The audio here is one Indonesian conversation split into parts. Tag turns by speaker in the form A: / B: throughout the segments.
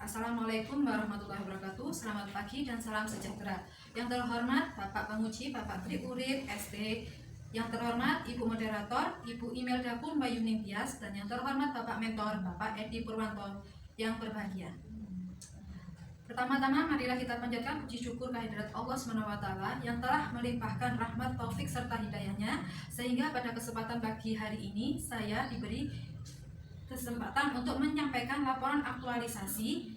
A: Assalamualaikum warahmatullahi wabarakatuh. Selamat pagi dan salam sejahtera. Yang terhormat Bapak Penguji, Bapak Tri Urip, SD. Yang terhormat Ibu Moderator, Ibu Imelda Bayuning Tias, dan yang terhormat Bapak Mentor, Bapak Edi Purwanto yang berbahagia. Pertama-tama marilah kita panjatkan puji syukur kehadirat Allah SWT yang telah melimpahkan rahmat, taufik serta hidayahnya, sehingga pada kesempatan pagi hari ini saya diberi kesempatan untuk menyampaikan laporan aktualisasi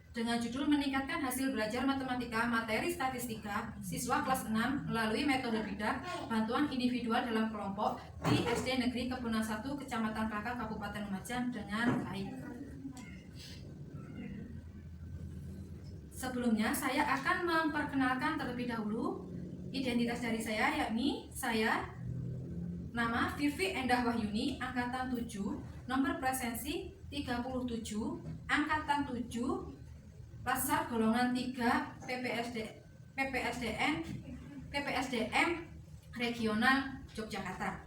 A: dengan judul meningkatkan hasil belajar matematika materi statistika siswa kelas 6 melalui metode bidak bantuan individual dalam kelompok di SD Negeri Kebunan 1 Kecamatan Klaka Kabupaten Lumajang dengan baik. Sebelumnya saya akan memperkenalkan terlebih dahulu identitas dari saya, yakni saya nama Vivi Endah Wahyuni, angkatan 7, nomor presensi 37, angkatan 7, pasar golongan 3 PPSDM regional Yogyakarta.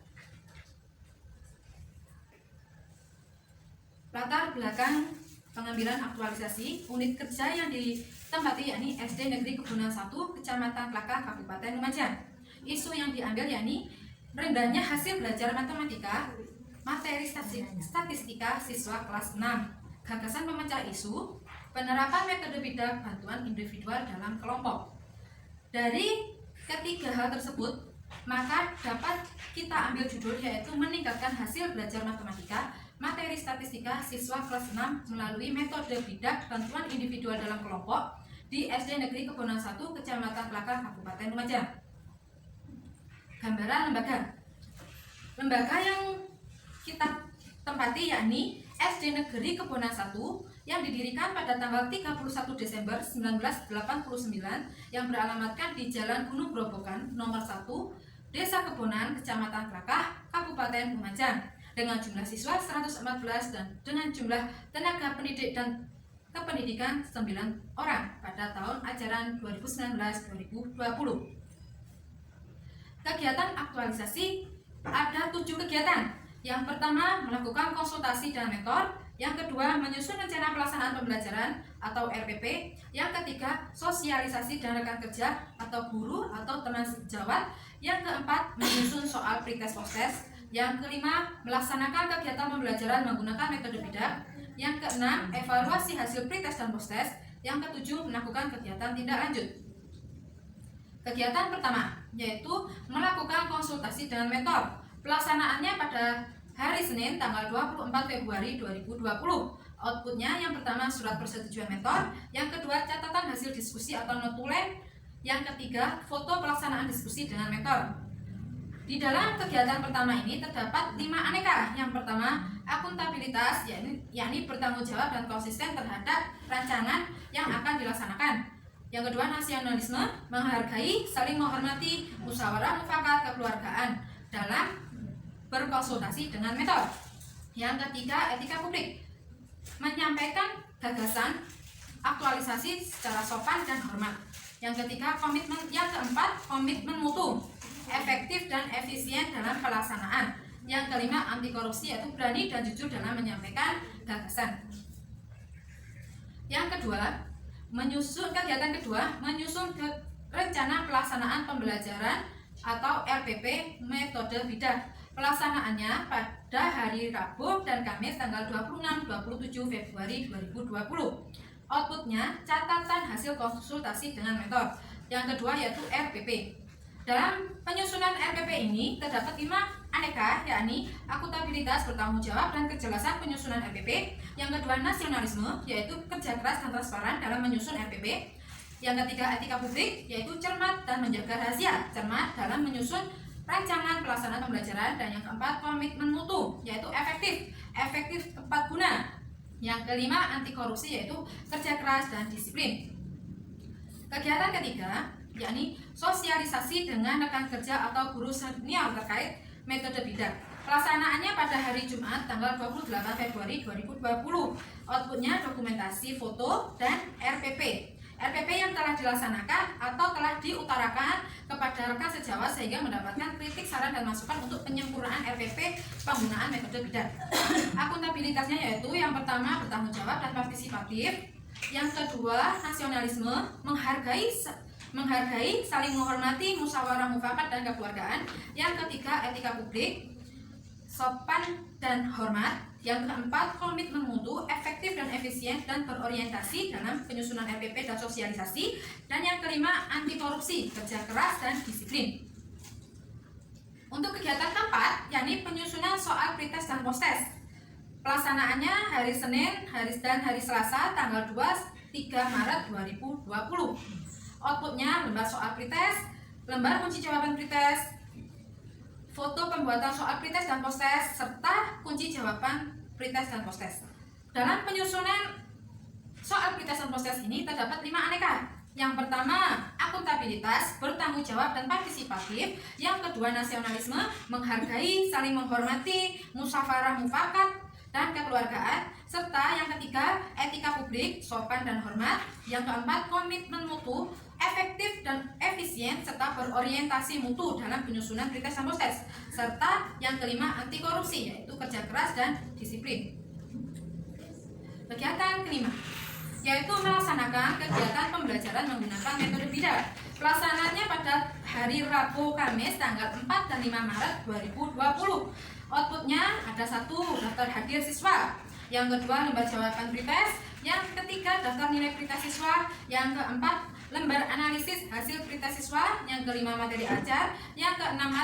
A: Latar belakang pengambilan aktualisasi unit kerja yang ditempati yakni SD Negeri Kebunan 1 Kecamatan Klaka Kabupaten Lumajang. Isu yang diambil yakni rendahnya hasil belajar matematika materi statistika siswa kelas 6. Gagasan pemecah isu penerapan metode bidak bantuan individual dalam kelompok. Dari ketiga hal tersebut, maka dapat kita ambil judul yaitu meningkatkan hasil belajar matematika materi statistika siswa kelas 6 melalui metode bidak bantuan individual dalam kelompok di SD Negeri Kebunan 1 Kecamatan Klaka Kabupaten Lumajang. Gambaran lembaga yang kita tempati yakni SD Negeri Kebunan 1 yang didirikan pada tanggal 31 Desember 1989 yang beralamatkan di Jalan Gunung Grobogan nomor 1 Desa Kebunan Kecamatan Klaka Kabupaten Lumajang dengan jumlah siswa 114 dan dengan jumlah tenaga pendidik dan kependidikan 9 orang pada tahun ajaran 2019-2020. Kegiatan aktualisasi ada 7 kegiatan. Yang pertama, melakukan konsultasi dengan mentor. Yang kedua, menyusun rencana pelaksanaan pembelajaran atau RPP. Yang ketiga, sosialisasi dengan rekan kerja atau guru atau teman sejawat. Yang keempat, menyusun soal pretest post-test. Yang kelima, melaksanakan kegiatan pembelajaran menggunakan metode bidak. Yang keenam, evaluasi hasil pretest dan post-test. Yang ketujuh, melakukan kegiatan tindak lanjut. Kegiatan pertama yaitu melakukan konsultasi dengan mentor. Pelaksanaannya pada hari Senin tanggal 24 Februari 2020. Outputnya yang pertama surat persetujuan mentor, yang kedua catatan hasil diskusi atau notulen, yang ketiga foto pelaksanaan diskusi dengan mentor. Di dalam kegiatan pertama ini terdapat 5 aneka. Yang pertama, akuntabilitas, yakni bertanggung jawab dan konsisten terhadap rancangan yang akan dilaksanakan. Yang kedua, nasionalisme, menghargai, saling menghormati, musyawarah mufakat kekeluargaan dalam berkonsultasi dengan mentor. Yang ketiga, etika publik, menyampaikan gagasan, aktualisasi secara sopan dan hormat. Yang ketiga, komitmen. Yang keempat, komitmen mutu, efektif dan efisien dalam pelaksanaan. Yang kelima, anti korupsi, yaitu berani dan jujur dalam menyampaikan gagasan. Yang kedua, kegiatan kedua, menyusun rencana pelaksanaan pembelajaran atau RPP metode bidak. Pelaksanaannya pada hari Rabu dan Kamis tanggal 26-27 Februari 2020. Outputnya catatan hasil konsultasi dengan mentor. Yang kedua yaitu RPP. Dalam penyusunan RPP ini terdapat 5 aneka, yakni akuntabilitas, bertanggung jawab, dan kejelasan penyusunan RPP. Yang kedua, nasionalisme, yaitu kerja keras dan transparan dalam menyusun RPP. Yang ketiga, etika publik, yaitu cermat dan menjaga rahasia, cermat dalam menyusun rancangan pelaksanaan pembelajaran. Dan yang keempat, komitmen mutu, yaitu efektif tepat guna. Yang kelima, anti korupsi, yaitu kerja keras dan disiplin. Kegiatan ketiga yakni sosialisasi dengan rekan kerja atau guru senior terkait metode bidak. Pelaksanaannya pada hari Jumat tanggal 28 Februari 2020. Outputnya dokumentasi, foto, dan RPP. RPP yang telah dilaksanakan atau telah diutarakan kepada rekan sejawat sehingga mendapatkan kritik, saran, dan masukan untuk penyempurnaan RPP penggunaan metode bidak. Akuntabilitasnya yaitu yang pertama bertanggung jawab dan partisipatif. Yang kedua, nasionalisme, menghargai, saling menghormati, musyawarah mufakat dan kekeluargaan. Yang ketiga, etika publik, sopan dan hormat. Yang keempat, komitmen mutu, efektif dan efisien dan berorientasi dalam penyusunan RPP dan sosialisasi. Dan yang kelima, anti korupsi, kerja keras dan disiplin. Untuk kegiatan keempat, yakni penyusunan soal pretest dan posttest. Pelaksanaannya hari Senin dan hari Selasa tanggal 3 Maret 2020. Outputnya lembar soal pretest, lembar kunci jawaban pretest, foto pembuatan soal pretest dan posttest, serta kunci jawaban pretest dan posttest. Dalam penyusunan soal pretest dan posttest ini terdapat 5 aneka. Yang pertama, akuntabilitas, bertanggung jawab dan partisipatif. Yang kedua, nasionalisme, menghargai, saling menghormati, musyawarah mufakat dan kekeluargaan. Serta yang ketiga, etika publik, sopan dan hormat. Yang keempat, komitmen mutu, efektif dan efisien serta berorientasi mutu dalam penyusunan pretest dan posttest. Serta yang kelima, anti korupsi, yaitu kerja keras dan disiplin. Kegiatan kelima, yaitu melaksanakan kegiatan pembelajaran menggunakan metode BIDAK. Pelaksanaannya pada hari Rabu Kamis tanggal 4 dan 5 Maret 2020. Outputnya ada 1, daftar hadir siswa. Yang kedua, lembar jawaban pretest. Yang ketiga, daftar nilai pretest siswa. Yang keempat, lembar analisis hasil pretest siswa. Yang kelima, materi ajar. Yang keenam,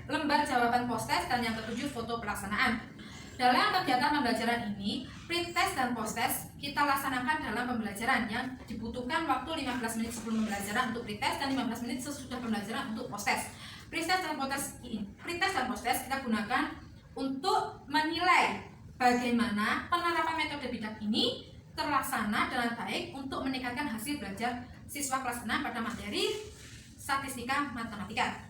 A: lembar jawaban posttest. Dan yang ketujuh, foto pelaksanaan. Dalam kegiatan pembelajaran ini, pretest dan posttest kita laksanakan dalam pembelajaran yang dibutuhkan waktu 15 menit sebelum pembelajaran untuk pretest dan 15 menit sesudah pembelajaran untuk posttest. Pretest dan posttest kita gunakan untuk menilai bagaimana penerapan metode BIDAK ini terlaksana dengan baik untuk meningkatkan hasil belajar siswa kelas 6 pada materi statistika matematika.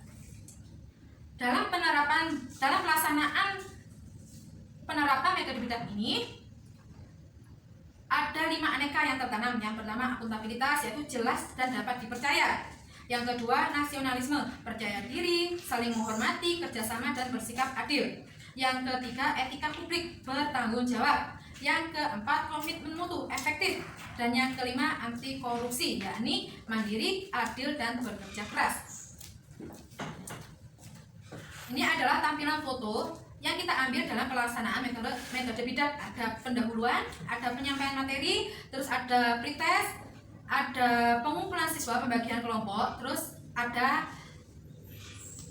A: Dalam pelaksanaan penerapan metode BIDAK ini ada 5 aneka yang tertanam. Yang pertama, akuntabilitas, yaitu jelas dan dapat dipercaya. Yang kedua, nasionalisme, percaya diri, saling menghormati, kerjasama dan bersikap adil. Yang ketiga, etika publik, bertanggung jawab. Yang keempat, komitmen mutu, efektif. Dan yang kelima, anti korupsi, yakni mandiri, adil dan bekerja keras. Ini adalah tampilan foto yang kita ambil dalam pelaksanaan metode BIDAK. Ada pendahuluan, ada penyampaian materi, terus ada pretest, ada pengumpulan siswa, pembagian kelompok, terus ada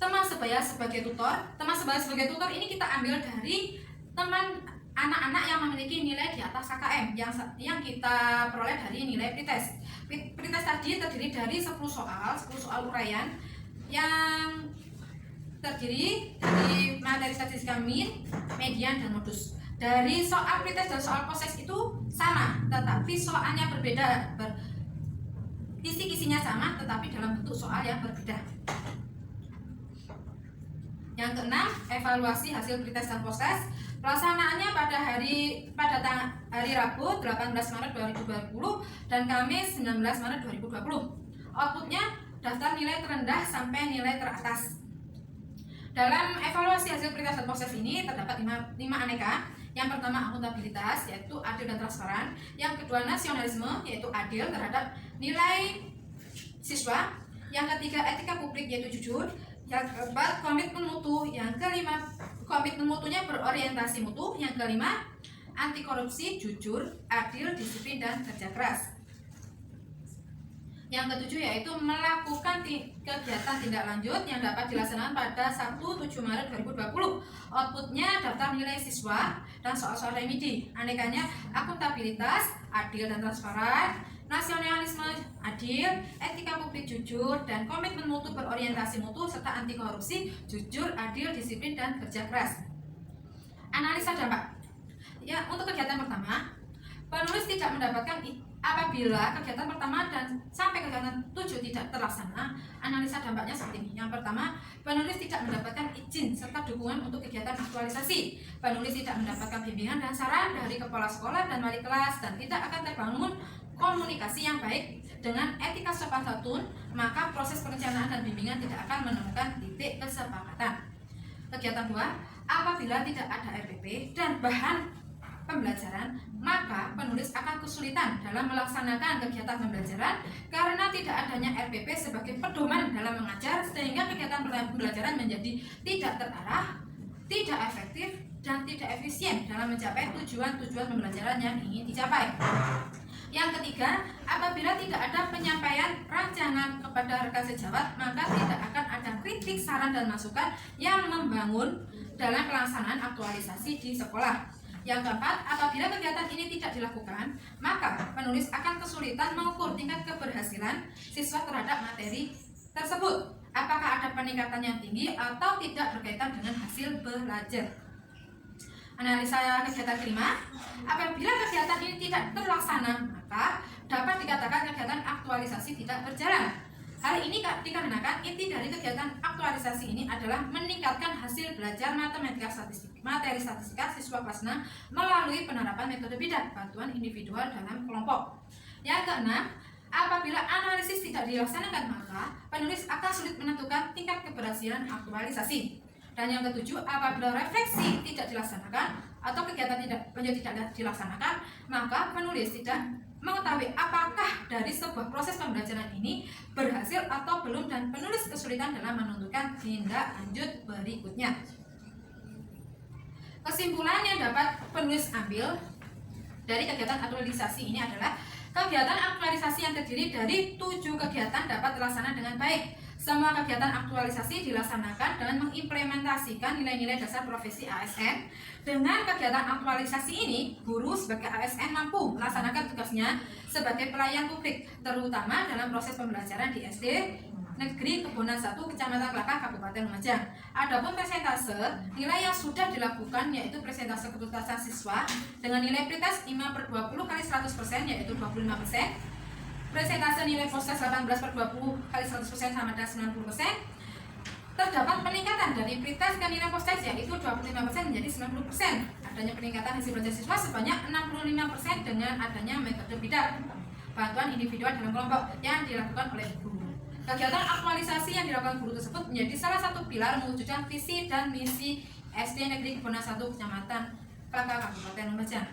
A: teman sebaya sebagai tutor. Teman sebaya sebagai tutor ini kita ambil dari teman anak-anak yang memiliki nilai di atas KKM yang kita peroleh dari nilai pretest. Pretest tadi terdiri dari 10 soal uraian yang terdiri dari materi statistika min, median, dan modus. Dari soal pretest dan soal posttest itu sama, tetapi soalnya berbeda. Kisi-kisinya sama, tetapi dalam bentuk soal yang berbeda. Yang keenam, evaluasi hasil pretest dan posttest. Pelaksanaannya pada hari Rabu 18 Maret 2020 dan Kamis 19 Maret 2020. Outputnya daftar nilai terendah sampai nilai teratas. Dalam evaluasi hasil pretest dan posttest ini terdapat 5 aneka. Yang pertama, akuntabilitas, yaitu adil dan transparan. Yang kedua, nasionalisme, yaitu adil terhadap nilai siswa. Yang ketiga, etika publik, yaitu jujur. Yang keempat, komitmen mutu. Yang kelima, komitmen mutunya berorientasi mutu. Yang kelima, anti korupsi, jujur, adil, disiplin, dan kerja keras. Yang ketujuh yaitu melakukan kegiatan tindak lanjut yang dapat dilaksanakan pada Sabtu 7 Maret 2020. Outputnya daftar nilai siswa dan soal-soal remedi. Anekanya akuntabilitas, adil dan transparan, nasionalisme, adil, etika publik, jujur, dan komitmen mutu berorientasi mutu, serta anti korupsi, jujur, adil, disiplin, dan kerja keras. Analisa dampak. Ya, untuk kegiatan pertama, penulis tidak mendapatkan apabila kegiatan pertama dan sampai kegiatan 7 tidak terlaksana. Analisa dampaknya seperti ini. Yang pertama, penulis tidak mendapatkan izin serta dukungan untuk kegiatan aktualisasi. Penulis tidak mendapatkan bimbingan dan saran dari kepala sekolah dan wali kelas, dan tidak akan terbangun komunikasi yang baik dengan etika sopan santun, maka proses perencanaan dan bimbingan tidak akan menemukan titik kesepakatan. Kegiatan 2, apabila tidak ada RPP dan bahan pembelajaran, maka penulis akan kesulitan dalam melaksanakan kegiatan pembelajaran karena tidak adanya RPP sebagai pedoman dalam mengajar, sehingga kegiatan pembelajaran menjadi tidak terarah, tidak efektif, dan tidak efisien dalam mencapai tujuan-tujuan pembelajaran yang ingin dicapai. Yang ketiga, apabila tidak ada penyampaian rancangan kepada rekan sejawat, maka tidak akan ada kritik, saran, dan masukan yang membangun dalam pelaksanaan aktualisasi di sekolah. Yang keempat, apabila kegiatan ini tidak dilakukan, maka penulis akan kesulitan mengukur tingkat keberhasilan siswa terhadap materi tersebut. Apakah ada peningkatan yang tinggi atau tidak berkaitan dengan hasil belajar. Analisa kegiatan kelima, apabila kegiatan ini tidak terlaksana, maka dapat dikatakan kegiatan aktualisasi tidak berjalan. Hal ini dikarenakan inti dari kegiatan aktualisasi ini adalah meningkatkan hasil belajar matematika materi statistika siswa kelas 6 melalui penerapan metode bidak, bantuan individual dalam kelompok. Yang keenam, apabila analisis tidak dilaksanakan, maka penulis akan sulit menentukan tingkat keberhasilan aktualisasi. Dan yang ketujuh, apabila refleksi tidak dilaksanakan atau kegiatan tidak dilaksanakan, maka penulis tidak mengetahui apakah dari sebuah proses pembelajaran ini berhasil atau belum, dan penulis kesulitan dalam menentukan tindak lanjut berikutnya. Kesimpulan yang dapat penulis ambil dari kegiatan aktualisasi ini adalah kegiatan aktualisasi yang terdiri dari 7 kegiatan dapat terlaksana dengan baik. Semua kegiatan aktualisasi dilaksanakan dengan mengimplementasikan nilai-nilai dasar profesi ASN. Dengan kegiatan aktualisasi ini, guru sebagai ASN mampu melaksanakan tugasnya sebagai pelayan publik, terutama dalam proses pembelajaran di SD Negeri Kebonan 1, Kecamatan Kelakah, Kabupaten Lumajang. Adapun persentase nilai yang sudah dilakukan yaitu persentase ketuntasan siswa dengan nilai pretest 5/20 kali 100%, yaitu 25%. Persentase nilai proses 18/20 kali 100% sama dengan 90%. Terdapat peningkatan dari pretest ke nilai proses yaitu 25% menjadi 90%. Adanya peningkatan hasil belajar siswa sebanyak 65% dengan adanya metode bidak, bantuan individual dalam kelompok yang dilakukan oleh guru. Kegiatan aktualisasi yang dilakukan guru tersebut menjadi salah satu pilar mewujudkan visi dan misi SD Negeri Kebonan 1, Kecamatan Kelakah, Kabupaten Lumajang.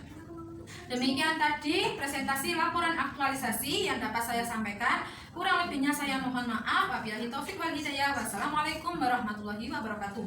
A: Demikian tadi presentasi laporan aktualisasi yang dapat saya sampaikan. Kurang lebihnya saya mohon maaf. Wabillahi taufik wal hidayah. Wassalamualaikum warahmatullahi wabarakatuh.